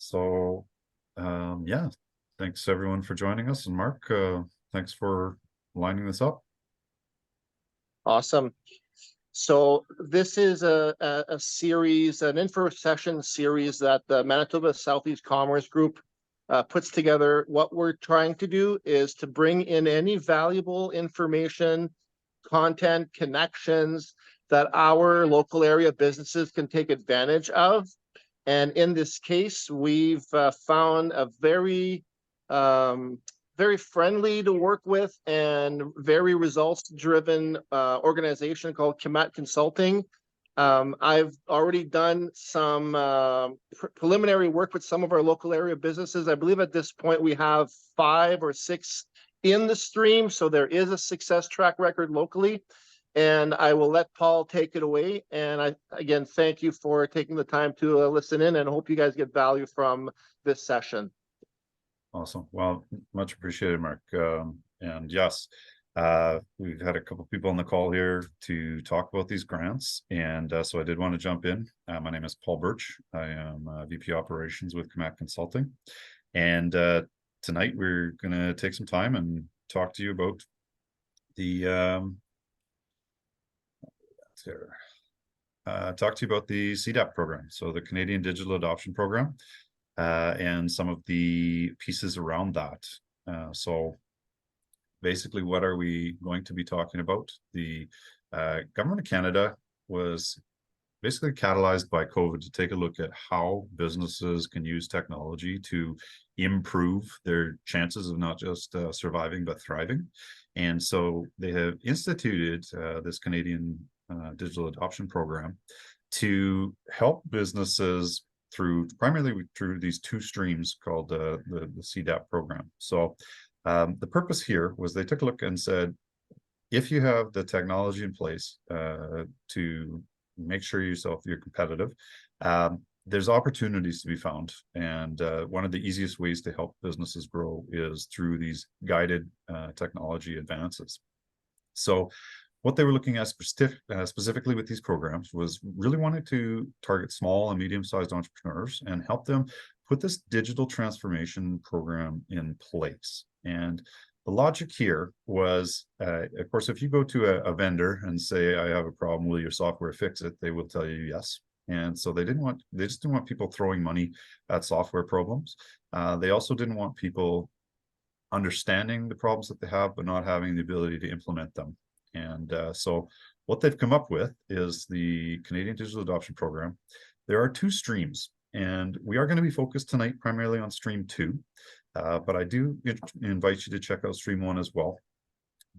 So, yeah, thanks everyone for joining us. And Mark, thanks for lining this up. Awesome. So this is a series, an info session series that the Manitoba Southeast Commerce Group puts together. What we're trying to do is to bring in any valuable information, content, connections that our local area businesses can take advantage of. And in this case, we've found a very very friendly to work with and very results-driven organization called Kemat Consulting. I've already done some preliminary work with some of our local area businesses. I believe at this point we have 5 or 6 in the stream, so there is a success track record locally. And I will let Paul take it away. And I, again, thank you for taking the time to listen in, and hope you guys get value from this session. Awesome. Well, much appreciated, Mark. And yes, we've had a couple people on the call here to talk about these grants. And so I did want to jump in. My name is Paul Birch. I am VP Operations with Kemat Consulting. And tonight we're going to take some time and talk to you about the CDAP program, so the Canadian Digital Adoption Program, and some of the pieces around that. So basically, what are we going to be talking about? The Government of Canada was basically catalyzed by COVID to take a look at how businesses can use technology to improve their chances of not just surviving, but thriving. And so they have instituted this Canadian Digital Adoption Program to help businesses primarily through these 2 streams called the CDAP program. So the purpose here was they took a look and said, if you have the technology in place to make sure you're competitive, there's opportunities to be found. And one of the easiest ways to help businesses grow is through these guided technology advances. So what they were looking at specifically with these programs was really wanting to target small and medium-sized entrepreneurs and help them put this digital transformation program in place. And the logic here was, of course, if you go to a vendor and say, I have a problem, will your software fix it? They will tell you yes. And so they just didn't want people throwing money at software problems. They also didn't want people understanding the problems that they have, but not having the ability to implement them. And so what they've come up with is the Canadian Digital Adoption Program. There are 2 streams, and we are going to be focused tonight primarily on stream 2, but I do invite you to check out stream 1 as well.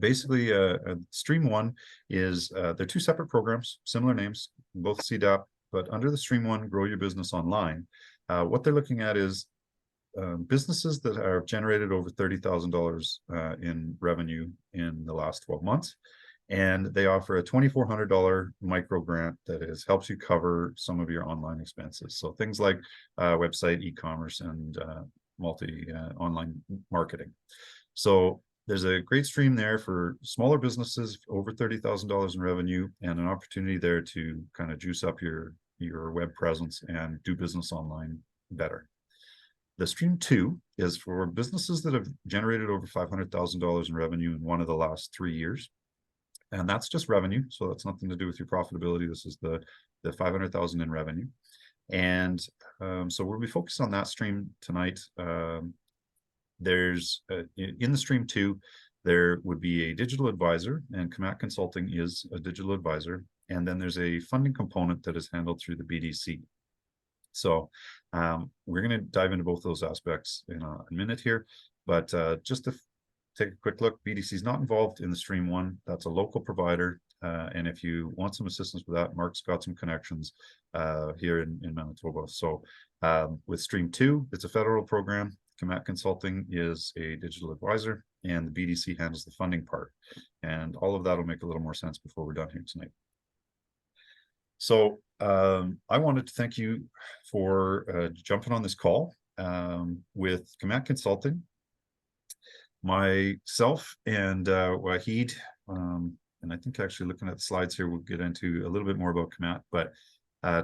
Basically, stream 1 is, they're 2 separate programs, similar names, both CDAP, but under the stream 1, Grow Your Business Online, what they're looking at is businesses that are generated over $30,000 in revenue in the last 12 months. And they offer a $2,400 micro grant that helps you cover some of your online expenses. So things like website, e-commerce, and online marketing. So there's a great stream there for smaller businesses over $30,000 in revenue, and an opportunity there to kind of juice up your web presence and do business online better. The stream 2 is for businesses that have generated over $500,000 in revenue in one of the last 3 years. And that's just revenue, so that's nothing to do with your profitability. This is the $500,000 in revenue. And so we'll be focused on that stream tonight. There's in the stream 2, there would be a digital advisor, and Kemat Consulting is a digital advisor. And then there's a funding component that is handled through the BDC. So we're going to dive into both those aspects in a minute here, but just to take a quick look, BDC is not involved in the stream 1. That's a local provider. And if you want some assistance with that, Mark's got some connections here in Manitoba. So with stream 2, it's a federal program. Kemat Consulting is a digital advisor, and the BDC handles the funding part. And all of that will make a little more sense before we're done here tonight. So I wanted to thank you for jumping on this call with Kemat Consulting. Myself and Wahid, and I think actually looking at the slides here, we'll get into a little bit more about Kemat, but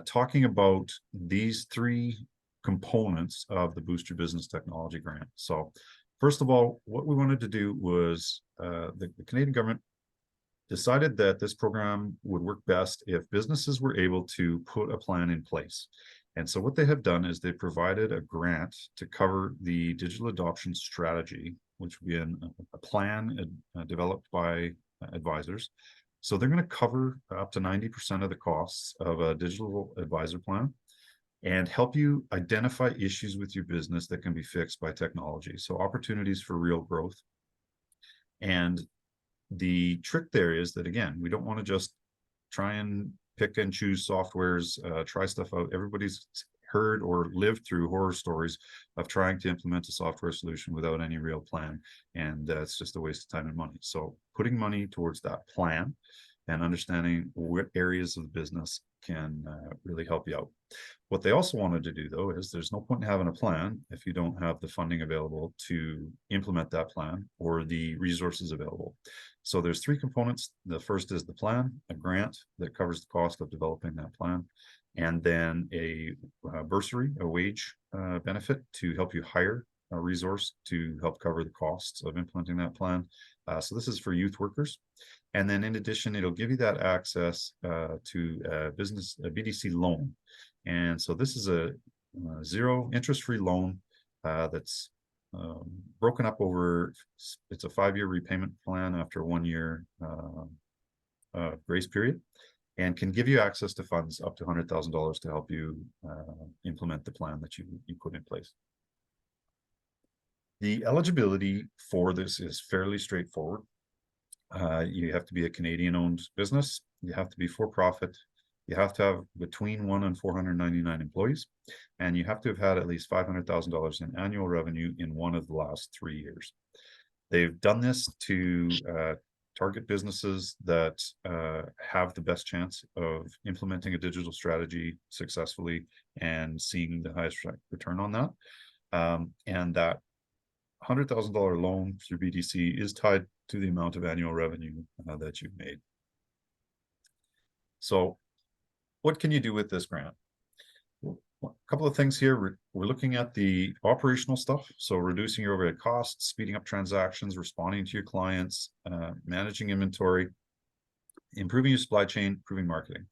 talking about these 3 components of the Boost Your Business Technology Grant. So first of all, what we wanted to do was the Canadian government decided that this program would work best if businesses were able to put a plan in place. And so what they have done is they provided a grant to cover the digital adoption strategy, which would be a plan developed by advisors. So they're going to cover up to 90% of the costs of a digital advisor plan and help you identify issues with your business that can be fixed by technology. So opportunities for real growth. And the trick there is that, again, we don't want to just try and pick and choose softwares, try stuff out. Everybody's heard or lived through horror stories of trying to implement a software solution without any real plan. And it's just a waste of time and money. So putting money towards that plan and understanding what areas of the business can really help you out. What they also wanted to do, though, is there's no point in having a plan if you don't have the funding available to implement that plan or the resources available. So there's three components. The first is the plan, a grant that covers the cost of developing that plan, and then a bursary, a wage benefit to help you hire a resource to help cover the costs of implementing that plan. So this is for youth workers. And then in addition, it'll give you that access to a BDC loan. And so this is a zero interest-free loan that's broken up over, it's a 5-year repayment plan after a 1-year grace period, and can give you access to funds up to $100,000 to help you implement the plan that you put in place. The eligibility for this is fairly straightforward. You have to be a Canadian-owned business. You have to be for-profit. You have to have between 1 and 499 employees, and you have to have had at least $500,000 in annual revenue in one of the last 3 years. They've done this to target businesses that have the best chance of implementing a digital strategy successfully and seeing the highest return on that. And that $100,000 loan through BDC is tied to the amount of annual revenue that you've made. So what can you do with this grant? A couple of things here. We're looking at the operational stuff. So reducing your overhead costs, speeding up transactions, responding to your clients, managing inventory, improving your supply chain, improving marketing.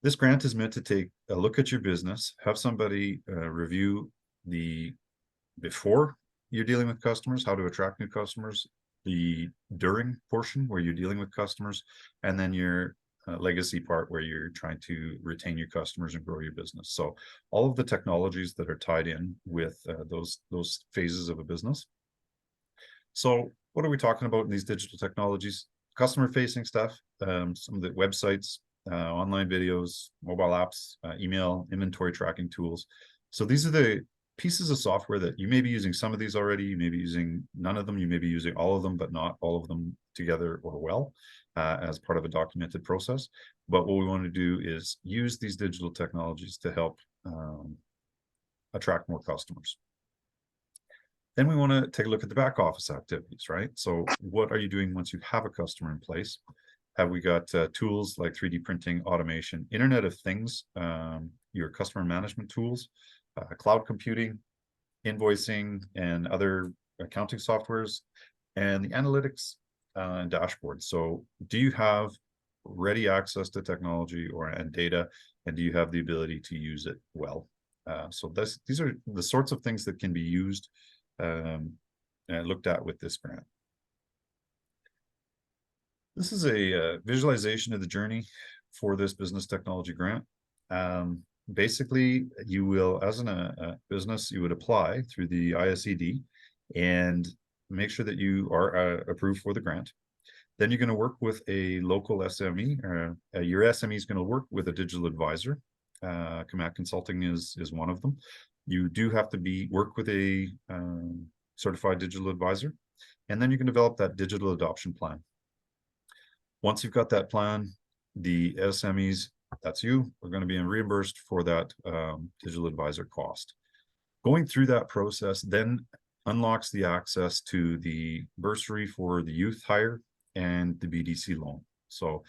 This grant is meant to take a look at your business, have somebody review the before you're dealing with customers, how to attract new customers, the during portion where you're dealing with customers, and then your legacy part where you're trying to retain your customers and grow your business. So all of the technologies that are tied in with those phases of a business. So what are we talking about in these digital technologies? Customer facing stuff, some of the websites, online videos, mobile apps, email, inventory tracking tools. So these are the pieces of software that you may be using some of these already, you may be using none of them, you may be using all of them, but not all of them together or well as part of a documented process. But what we want to do is use these digital technologies to help attract more customers. Then we want to take a look at the back office activities, right? So what are you doing once you have a customer in place? Have we got tools like 3D printing, automation, Internet of Things, your customer management tools, cloud computing, invoicing, and other accounting softwares, and the analytics and dashboards. So do you have ready access to technology and data, and do you have the ability to use it well? So these are the sorts of things that can be used and looked at with this grant. This is a visualization of the journey for this business technology grant. Basically, you will, as a business, you would apply through the ISED and make sure that you are approved for the grant. Then you're going to work with a local SME. Your SME is going to work with a digital advisor. Comat Consulting is one of them. You do have to work with a certified digital advisor, and then you can develop that digital adoption plan. Once you've got that plan, the SMEs, that's you, are going to be reimbursed for that digital advisor cost. Going through that process then unlocks the access to the bursary for the youth hire and the BDC loan. So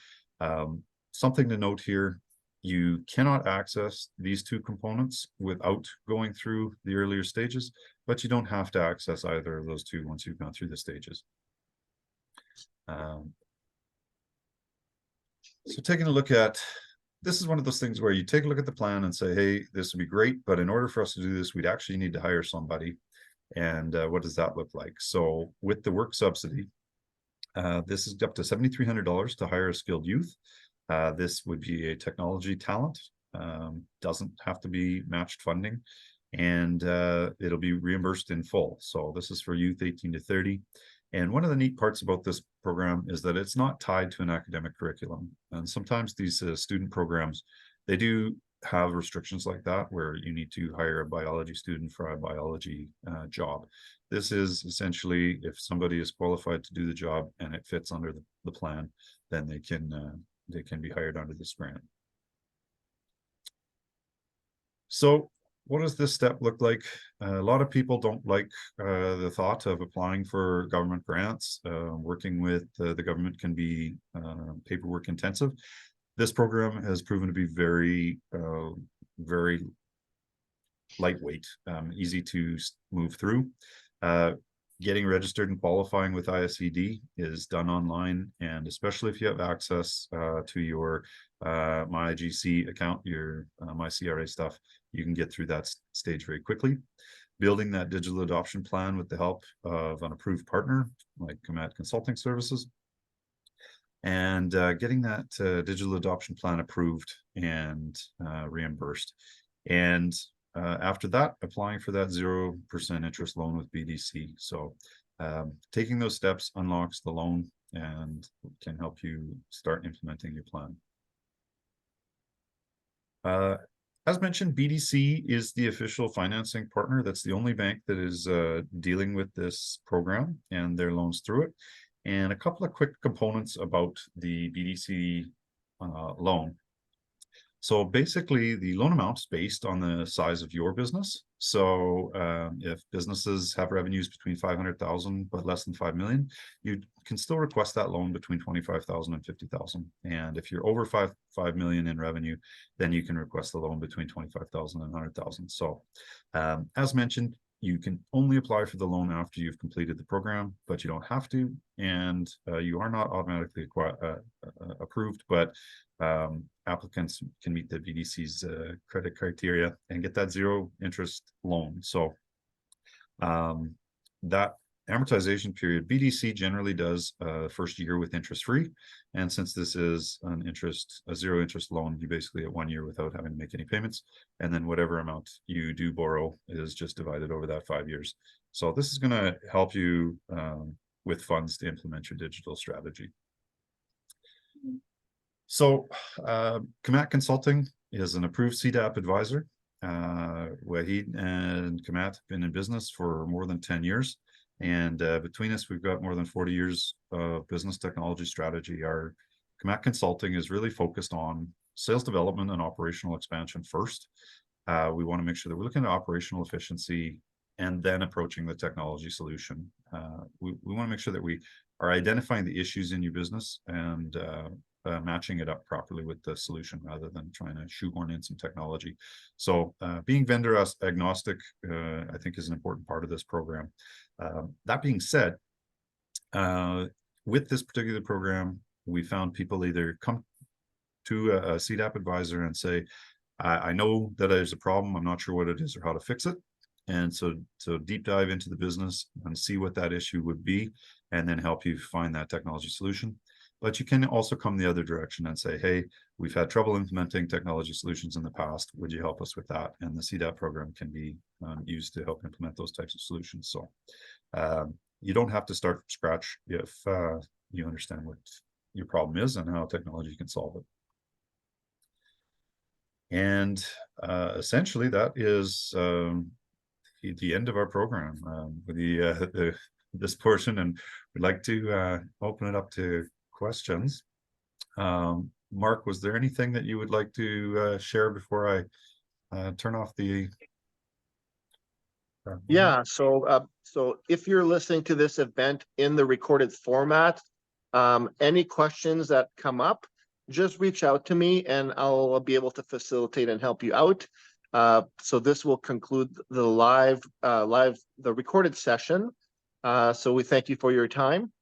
something to note here, You cannot access these two components without going through the earlier stages, but you don't have to access either of those two once you've gone through the stages. So taking a look at, this is one of those things where you take a look at the plan and say, hey, this would be great, but in order for us to do this, we'd actually need to hire somebody. And what does that look like? So with the work subsidy, this is up to $7,300 to hire a skilled youth. This would be a technology talent, doesn't have to be matched funding, and it'll be reimbursed in full. So this is for youth 18 to 30. And one of the neat parts about this program is that it's not tied to an academic curriculum. And sometimes these student programs, they do have restrictions like that, where you need to hire a biology student for a biology job. This is essentially, if somebody is qualified to do the job and it fits under the plan, then they can be hired under this grant. So what does this step look like? A lot of people don't like the thought of applying for government grants. Working with the government can be paperwork intensive. This program has proven to be very, very lightweight, easy to move through. Getting registered and qualifying with ISED is done online, and especially if you have access to your MyGC account, your MyCRA stuff, you can get through that stage very quickly. Building that digital adoption plan with the help of an approved partner like CDAP Consulting Services, and getting that digital adoption plan approved and reimbursed. And after that, applying for that 0% interest loan with BDC. So taking those steps unlocks the loan and can help you start implementing your plan. As mentioned, BDC is the official financing partner. That's the only bank that is dealing with this program and their loans through it. And a couple of quick components about the BDC loan. So basically, the loan amount is based on the size of your business. So if businesses have revenues between 500,000 but less than 5 million, you can still request that loan between 25,000 and 50,000. And if you're over 5 million in revenue, then you can request the loan between 25,000 and 100,000. So as mentioned, you can only apply for the loan after you've completed the program, but you don't have to, and you are not automatically approved, but applicants can meet the BDC's credit criteria and get that 0 interest loan. So that amortization period, BDC generally does first year with interest free. And since this is a 0 interest loan, you basically get 1 year without having to make any payments. And then whatever amount you do borrow is just divided over that 5 years. So this is going to help you with funds to implement your digital strategy. So CDAP Consulting is an approved CDAP advisor. Wahid and CDAP have been in business for more than 10 years. And between us, we've got more than 40 years of business technology strategy. Our CDAP Consulting is really focused on sales development and operational expansion first. We want to make sure that we're looking at operational efficiency and then approaching the technology solution. We want to make sure that we are identifying the issues in your business and matching it up properly with the solution rather than trying to shoehorn in some technology. So being vendor agnostic, I think, is an important part of this program. That being said, with this particular program, we found people either come to a CDAP advisor and say, I know that there's a problem, I'm not sure what it is or how to fix it. And so deep dive into the business and see what that issue would be, and then help you find that technology solution. But you can also come the other direction and say, hey, we've had trouble implementing technology solutions in the past. Would you help us with that? And the CDAP program can be used to help implement those types of solutions. So you don't have to start from scratch if you understand what your problem is and how technology can solve it. And essentially, that is the end of our program with this portion. And we'd like to open it up to questions. Mark, was there anything that you would like to share before I turn off the Yeah, so if you're listening to this event in the recorded format, any questions that come up, just reach out to me and I'll be able to facilitate and help you out. So this will conclude the recorded session. So we thank you for your time.